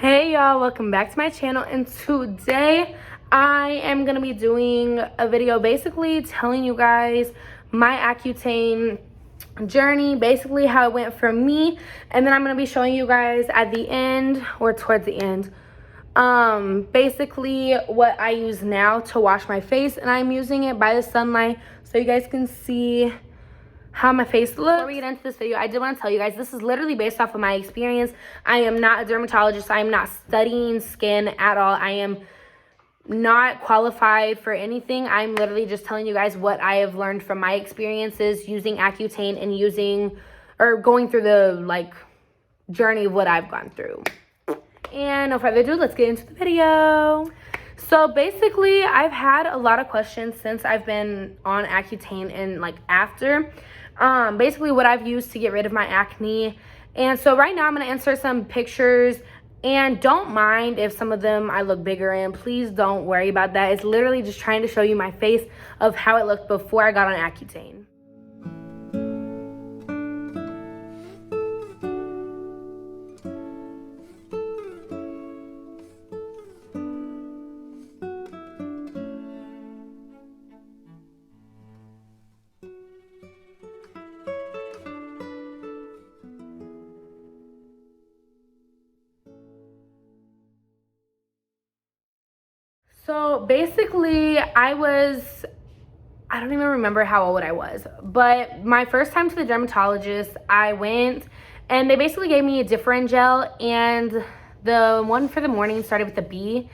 Hey y'all, welcome back to my channel, and today I am going to be doing a video basically telling you guys my Accutane journey, basically how it went for me, and then I'm going to be showing you guys at the end or towards the end basically what I use now to wash my face, and I'm using it by the sunlight so you guys can see how my face looks. Before we get into this video, I did want to tell you guys this is literally based off of my experience. I am not a dermatologist. I am not studying skin at all. I am not qualified for anything. I'm literally just telling you guys what I have learned from my experiences using Accutane and using or going through the journey of what I've gone through. And no further ado, let's get into the video. So basically, I've had a lot of questions since I've been on Accutane and after. Basically what I've used to get rid of my acne. And so right now I'm going to insert some pictures, and don't mind if some of them I look bigger in. Please don't worry about that. It's literally just trying to show you my face of how it looked before I got on Accutane. So basically, I don't even remember how old I was, but my first time to the dermatologist, I went and they basically gave me a different gel, and the one for the morning started with a B.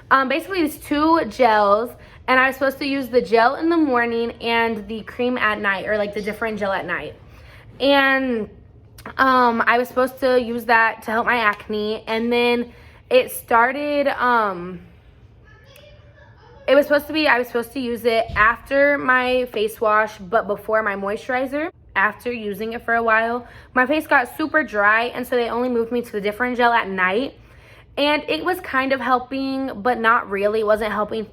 Basically, it's two gels, and I was supposed to use the gel in the morning and the cream at night, or the different gel at night. And I was supposed to use that to help my acne, and then it started, I was supposed to use it after my face wash, but before my moisturizer. After using it for a while, my face got super dry, and so they only moved me to the different gel at night. And it was kind of helping, but not really. It wasn't helping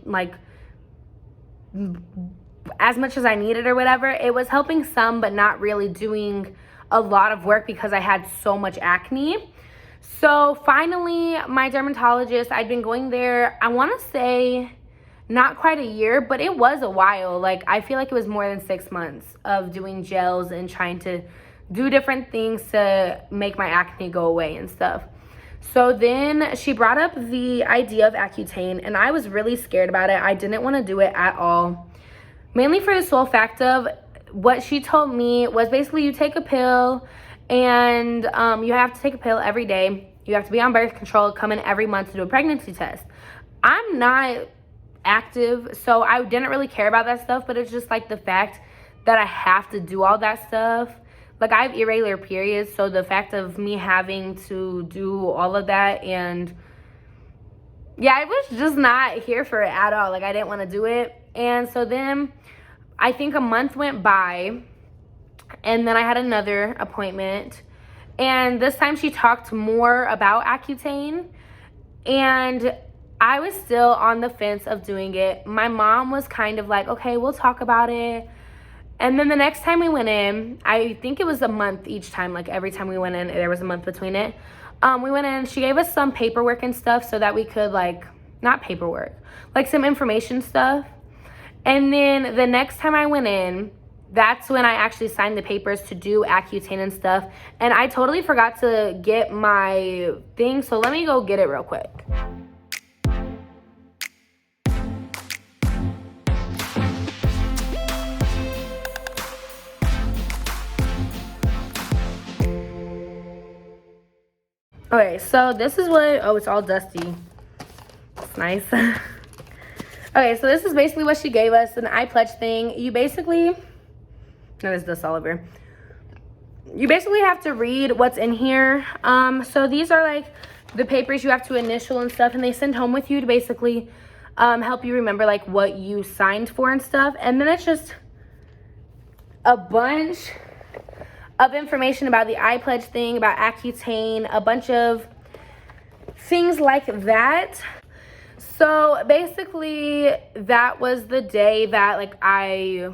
as much as I needed or whatever. It was helping some, but not really doing a lot of work because I had so much acne. So finally, my dermatologist, I'd been going there, I want to say not quite a year, but it was a while. I feel like it was more than 6 months of doing gels and trying to do different things to make my acne go away and stuff. So then she brought up the idea of Accutane, and I was really scared about it. I didn't want to do it at all. Mainly for the sole fact of what she told me was basically you take a pill, and you have to take a pill every day. You have to be on birth control, come in every month to do a pregnancy test. I'm not active, so I didn't really care about that stuff, but it's just the fact that I have to do all that stuff. I have irregular periods, so the fact of me having to do all of that, and yeah, I was just not here for it at all. I didn't want to do it. And so then I think a month went by, and then I had another appointment, and this time she talked more about Accutane, and I was still on the fence of doing it. My mom was kind of okay, we'll talk about it. And then the next time we went in, I think it was a month each time. Every time we went in, there was a month between it. We went in, she gave us some paperwork and stuff so that we could not paperwork, some information stuff. And then the next time I went in, that's when I actually signed the papers to do Accutane and stuff. And I totally forgot to get my thing, so let me go get it real quick. Okay, so this is what, oh, it's all dusty. It's nice. Okay, so this is basically what she gave us, an eye pledge thing. You basically, no, there's dust all over. You basically have to read what's in here. So these are the papers you have to initial and stuff, and they send home with you to basically help you remember what you signed for and stuff. And then it's just a bunch of information about the eye pledge thing, about Accutane, a bunch of things like that. So basically that was the day that I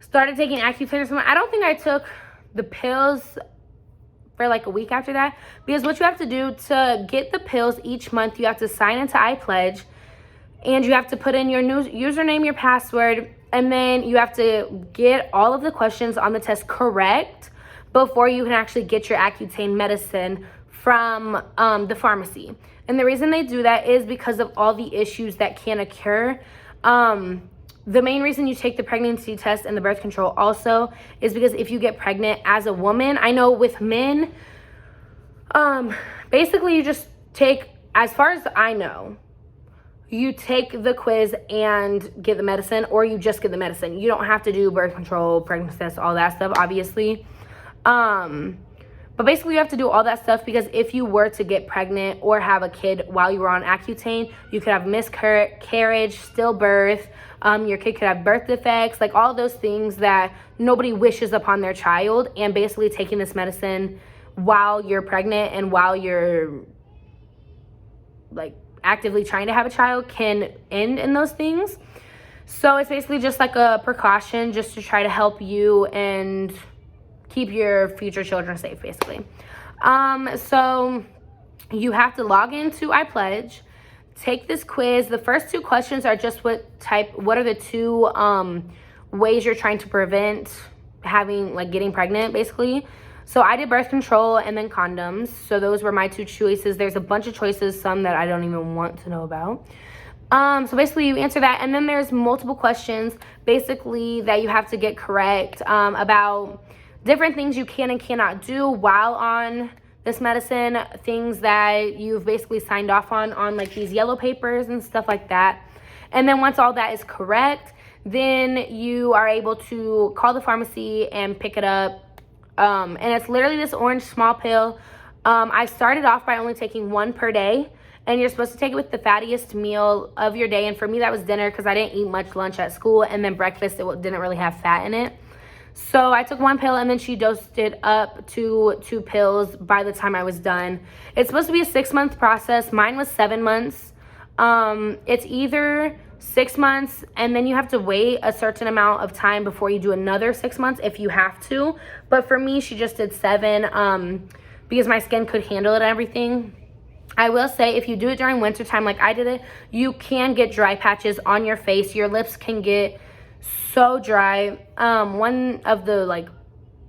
started taking Accutane or something. I don't think I took the pills for like a week after that. Because what you have to do to get the pills each month, you have to sign into iPledge, and you have to put in your new username, your password, and then you have to get all of the questions on the test correct before you can actually get your Accutane medicine from the pharmacy. And the reason they do that is because of all the issues that can occur. The main reason you take the pregnancy test and the birth control also is because if you get pregnant as a woman, I know with men, basically you just take, as far as I know, you take the quiz and get the medicine, or you just get the medicine. You don't have to do birth control, pregnancy test, all that stuff, obviously. But basically you have to do all that stuff because if you were to get pregnant or have a kid while you were on Accutane, you could have miscarriage, stillbirth, your kid could have birth defects, like all those things that nobody wishes upon their child. And basically taking this medicine while you're pregnant and while you're like actively trying to have a child can end in those things. So it's basically just like a precaution just to try to help you and keep your future children safe, basically. So you have to log into iPledge, take this quiz. The first 2 questions are just what are the 2 ways you're trying to prevent getting pregnant, basically. So I did birth control and then condoms. So those were my 2 choices. There's a bunch of choices, some that I don't even want to know about. So basically you answer that, and then there's multiple questions basically that you have to get correct about different things you can and cannot do while on this medicine, things that you've basically signed off on like these yellow papers and stuff like that. And then once all that is correct, then you are able to call the pharmacy and pick it up. And it's literally this orange small pill. I started off by only taking 1 per day, and you're supposed to take it with the fattiest meal of your day. And for me, that was dinner because I didn't eat much lunch at school, and then breakfast, it didn't really have fat in it. So I took 1 pill, and then she dosed it up to 2 pills by the time I was done. It's supposed to be a 6-month process. Mine was 7 months. It's either 6 months, and then you have to wait a certain amount of time before you do another 6 months if you have to. But for me, she just did 7 because my skin could handle it and everything. I will say, if you do it during winter time like I did it, you can get dry patches on your face. Your lips can get so dry. One of the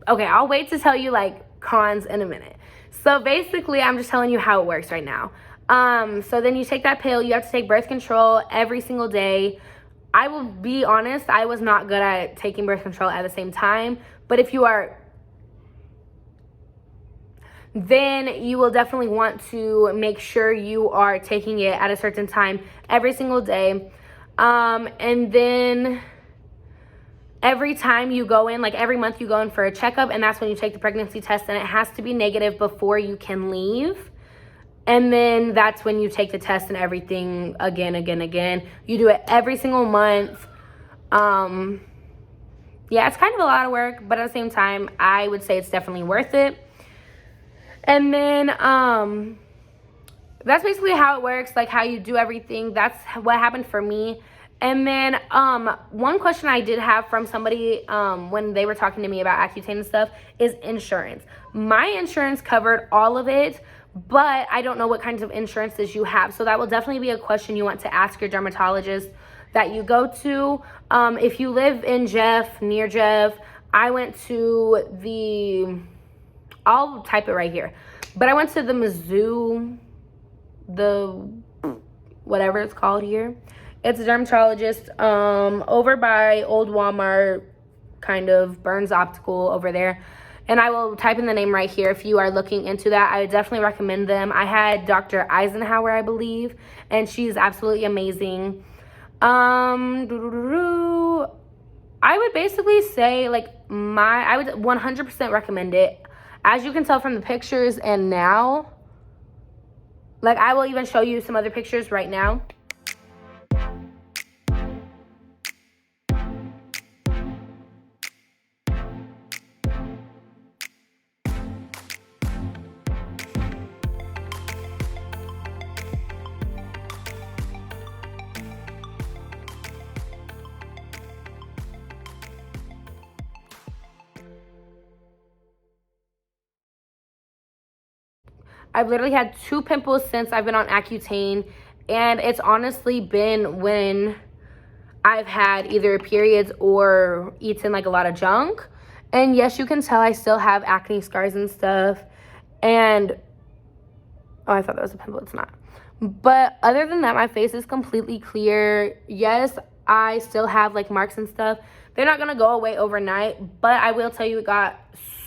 okay, I'll wait to tell you cons in a minute. So basically, I'm just telling you how it works right now. So then you take that pill. You have to take birth control every single day. I will be honest, I was not good at taking birth control at the same time. But if you are, then you will definitely want to make sure you are taking it at a certain time every single day. And then every time you go in, every month you go in for a checkup, and that's when you take the pregnancy test, and it has to be negative before you can leave. And then that's when you take the test and everything again. You do it every single month. Yeah, it's kind of a lot of work, but at the same time, I would say it's definitely worth it. And then that's basically how it works, how you do everything. That's what happened for me. And then one question I did have from somebody when they were talking to me about Accutane and stuff is insurance. My insurance covered all of it, but I don't know what kinds of insurances you have. So that will definitely be a question you want to ask your dermatologist that you go to. If you live in near Jeff, I went to I'll type it right here. But I went to the Mizzou, whatever it's called here. It's a dermatologist over by Old Walmart, kind of Burns Optical over there. And I will type in the name right here if you are looking into that. I would definitely recommend them. I had Dr. Eisenhower, I believe, and she's absolutely amazing. I would basically say I would 100% recommend it. As you can tell from the pictures and now, I will even show you some other pictures right now. I've literally had 2 pimples since I've been on Accutane, and it's honestly been when I've had either periods or eaten like a lot of junk. And yes, you can tell I still have acne scars and stuff. And oh, I thought that was a pimple. It's not. But other than that, my face is completely clear. Yes, I still have like marks and stuff. They're not gonna go away overnight, but I will tell you it got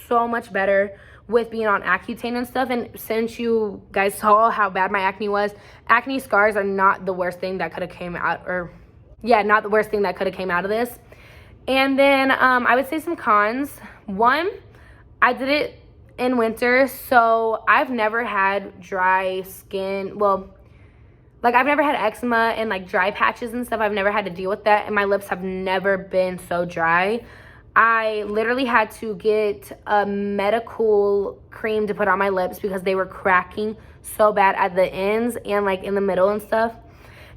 so much better with being on Accutane and stuff. And since you guys saw how bad my acne was, acne scars are not the worst thing that could have came out, or yeah, not the worst thing that could have came out of this. And then I would say some cons. One, I did it in winter, so I've never had dry skin. Well, like I've never had eczema and like dry patches and stuff. I've never had to deal with that, and my lips have never been so dry. I literally had to get a medical cream to put on my lips because they were cracking so bad at the ends and like in the middle and stuff.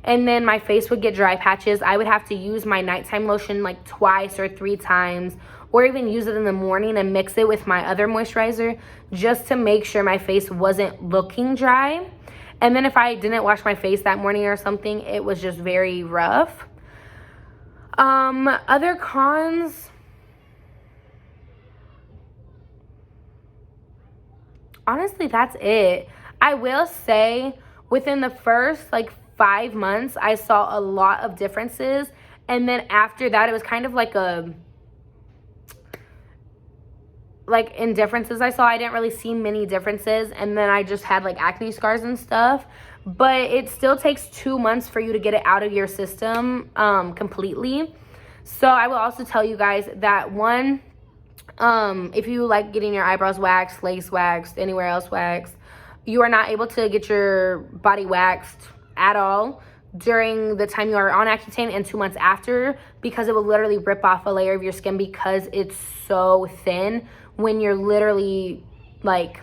And then my face would get dry patches. I would have to use my nighttime lotion like twice or 3 times, or even use it in the morning and mix it with my other moisturizer just to make sure my face wasn't looking dry. And then if I didn't wash my face that morning or something, it was just very rough. Other cons, honestly, that's it. I will say within the first like 5 months, I saw a lot of differences. And then after that, it was kind of like in differences I saw, I didn't really see many differences. And then I just had like acne scars and stuff. But it still takes 2 months for you to get it out of your system completely. So I will also tell you guys that one, if you like getting your eyebrows waxed, lace waxed, anywhere else waxed, you are not able to get your body waxed at all during the time you are on Accutane and 2 months after, because it will literally rip off a layer of your skin because it's so thin when you're literally like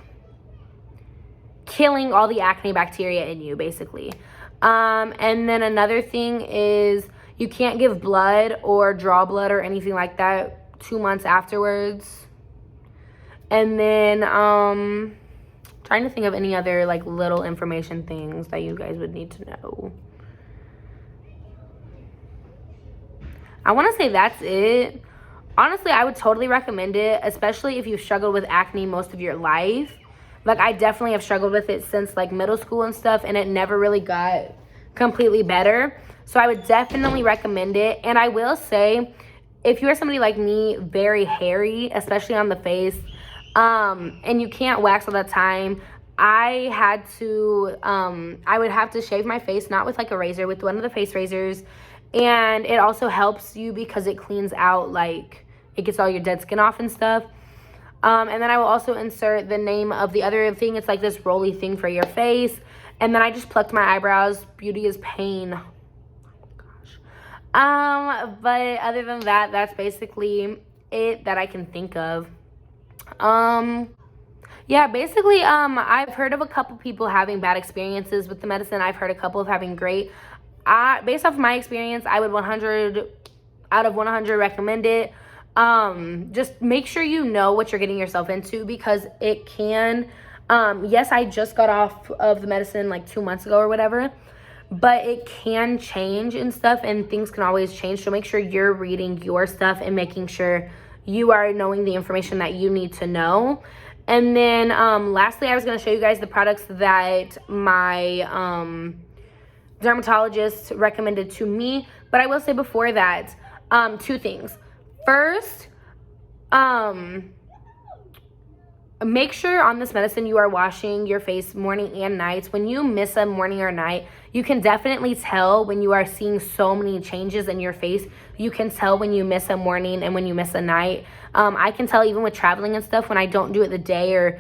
killing all the acne bacteria in you, basically. And then another thing is you can't give blood or draw blood or anything like that 2 months afterwards. And then trying to think of any other like little information things that you guys would need to know. I want to say that's it. Honestly, I would totally recommend it, especially if you've struggled with acne most of your life. Like, I definitely have struggled with it since like middle school and stuff, and it never really got completely better. So I would definitely recommend it. And I will say, if you're somebody like me, very hairy, especially on the face, and you can't wax all the time, I would have to shave my face, not with like a razor, with one of the face razors. And it also helps you because it cleans out, like, it gets all your dead skin off and stuff. And then I will also insert the name of the other thing. It's like this rolly thing for your face. And then I just plucked my eyebrows. Beauty is pain. Oh my gosh. But other than that, that's basically it that I can think of. Yeah, basically, I've heard of a couple people having bad experiences with the medicine. I've heard a couple of having great. Based off my experience, I would 100 out of 100 recommend it. Just make sure you know what you're getting yourself into, because it can, yes, I just got off of the medicine like 2 months ago or whatever, but it can change and stuff, and things can always change. So make sure you're reading your stuff and making sure you are knowing the information that you need to know. And then lastly, I was going to show you guys the products that my dermatologist recommended to me. But I will say before that, 2 things. First, make sure on this medicine you are washing your face morning and night. When you miss a morning or night, you can definitely tell when you are seeing so many changes in your face. You can tell when you miss a morning and when you miss a night. I can tell even with traveling and stuff, when I don't do it the day or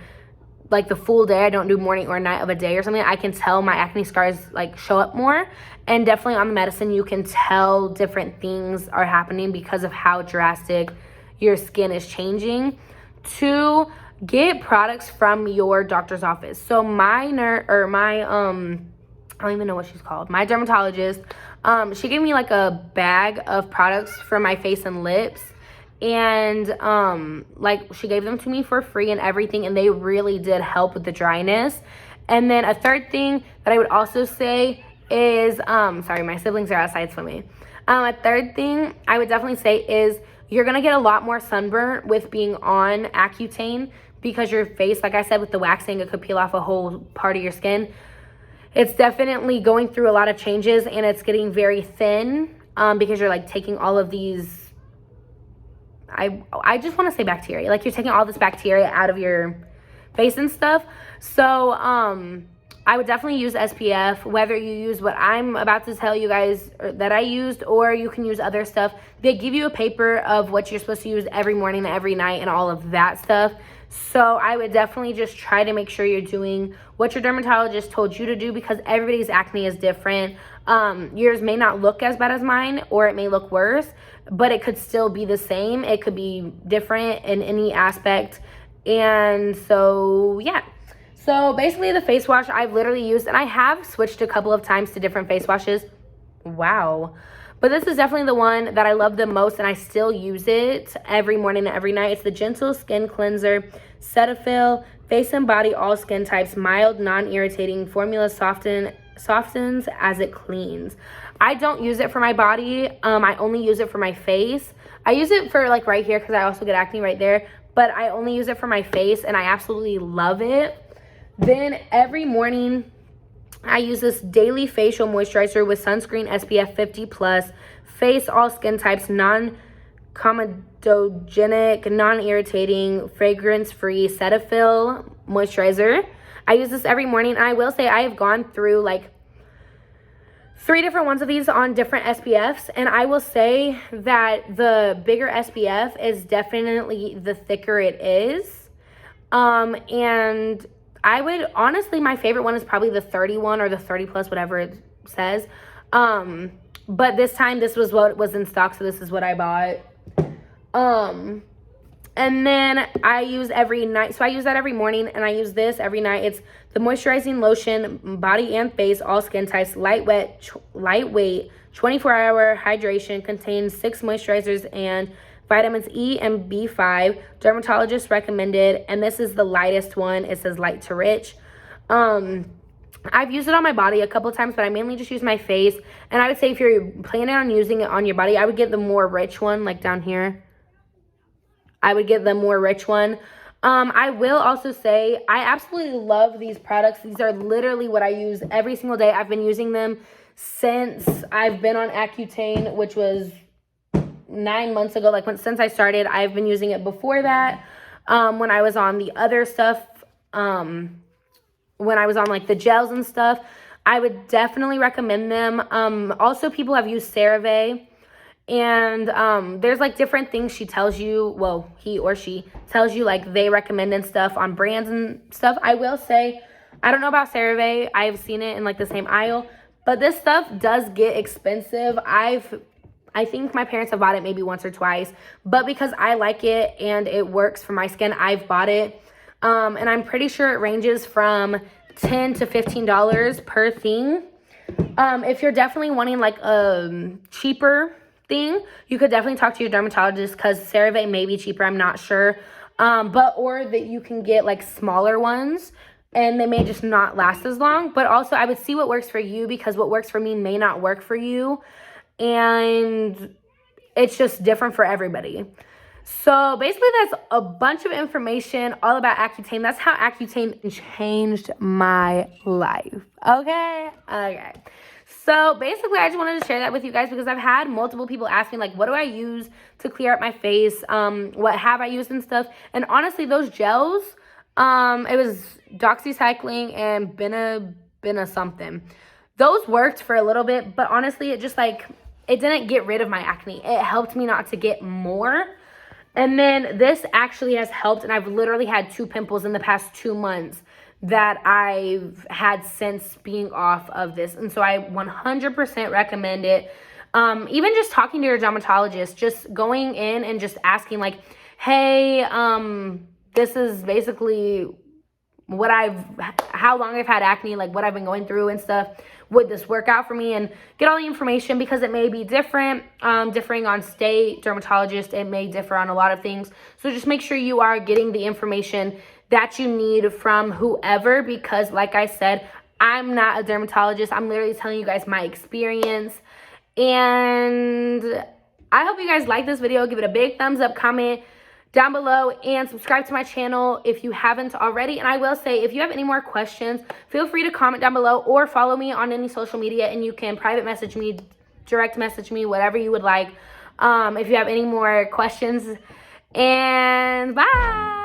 like the full day, I don't do morning or night of a day or something, I can tell my acne scars like show up more. And definitely on the medicine, you can tell different things are happening because of how drastic your skin is changing. 2, get products from your doctor's office. So my I don't even know what she's called. My dermatologist, she gave me like a bag of products for my face and lips. And like she gave them to me for free and everything, and they really did help with the dryness. And then a third thing that I would also say is, sorry, my siblings are outside swimming. A third thing I would definitely say is you're going to get a lot more sunburn with being on Accutane because your face, like I said, with the waxing, it could peel off a whole part of your skin. It's definitely going through a lot of changes and it's getting very thin because you're like taking all of these, I just want to say bacteria. Like you're taking all this bacteria out of your face and stuff. So I would definitely use SPF, whether you use what I'm about to tell you guys that I used, or you can use other stuff. They give you a paper of what you're supposed to use every morning and every night and all of that stuff. So I would definitely just try to make sure you're doing what your dermatologist told you to do, because everybody's acne is different. Yours may not look as bad as mine, or it may look worse, but it could still be the same. It could be different in any aspect. And so, yeah. So basically the face wash I've literally used, and I have switched a couple of times to different face washes. Wow. But this is definitely the one that I love the most, and I still use it every morning and every night. It's the Gentle Skin Cleanser, Cetaphil, face and body, all skin types, mild, non-irritating, formula softens as it cleans. I don't use it for my body. I only use it for my face. I use it for like right here because I also get acne right there, but I only use it for my face, and I absolutely love it. Then every morning, I use this daily facial moisturizer with sunscreen SPF 50+, face, all skin types, non-comedogenic, non-irritating, fragrance-free Cetaphil moisturizer. I use this every morning, and I will say I have gone through like 3 different ones of these on different SPFs, and I will say that the bigger SPF is definitely the thicker it is. And I would, honestly, my favorite one is probably the 31 or the 30+, whatever it says. But this time, this was what was in stock, so this is what I bought. And then I use every night, so I use that every morning, and I use this every night. It's the moisturizing lotion, body and face, all skin types, lightweight, 24-hour hydration, contains 6 moisturizers and vitamins E and B5, dermatologist recommended, and this is the lightest one. It says light to rich. I've used it on my body a couple times, but I mainly just use my face. And I would say if you're planning on using it on your body, I would get the more rich one, like down here. I would get the more rich one. I will also say I absolutely love these products. These are literally what I use every single day. I've been using them since I've been on Accutane, which was 9 months ago. Like since I started, I've been using it before that. When I was on the other stuff, when I was on like the gels and stuff, I would definitely recommend them. Also, people have used CeraVe, and there's like different things she tells you, well, he or she tells you like they recommend and stuff on brands and stuff. I will say, I don't know about CeraVe. I've seen it in like the same aisle, but this stuff does get expensive. I think my parents have bought it maybe once or twice, but because I like it and it works for my skin, I've bought it. And I'm pretty sure it ranges from $10 to $15 per thing. If you're definitely wanting like a cheaper thing, you could definitely talk to your dermatologist, because CeraVe may be cheaper, I'm not sure. Or that you can get like smaller ones, and they may just not last as long. But also I would see what works for you, because what works for me may not work for you. And it's just different for everybody. So basically that's a bunch of information all about Accutane. That's how Accutane changed my life. Okay. So basically I just wanted to share that with you guys, because I've had multiple people ask me like, what do I use to clear up my face? What have I used and stuff? And honestly, those gels, it was doxycycline and Bena something. Those worked for a little bit, but honestly, it just like, it didn't get rid of my acne. It helped me not to get more. And then this actually has helped, and I've literally had 2 pimples in the past 2 months that I've had since being off of this. And so I 100% recommend it. Even just talking to your dermatologist, just going in and just asking like, hey, this is basically how long I've had acne, like what I've been going through and stuff. Would this work out for me? And get all the information, because it may be different, differing on state, dermatologist, it may differ on a lot of things. So just make sure you are getting the information that you need from whoever, because like I said, I'm not a dermatologist. I'm literally telling you guys my experience. And I hope you guys like this video. Give it a big thumbs up, comment down below, and subscribe to my channel if you haven't already. And I will say, if you have any more questions, feel free to comment down below or follow me on any social media, and you can private message me, direct message me, whatever you would like, if you have any more questions. And bye.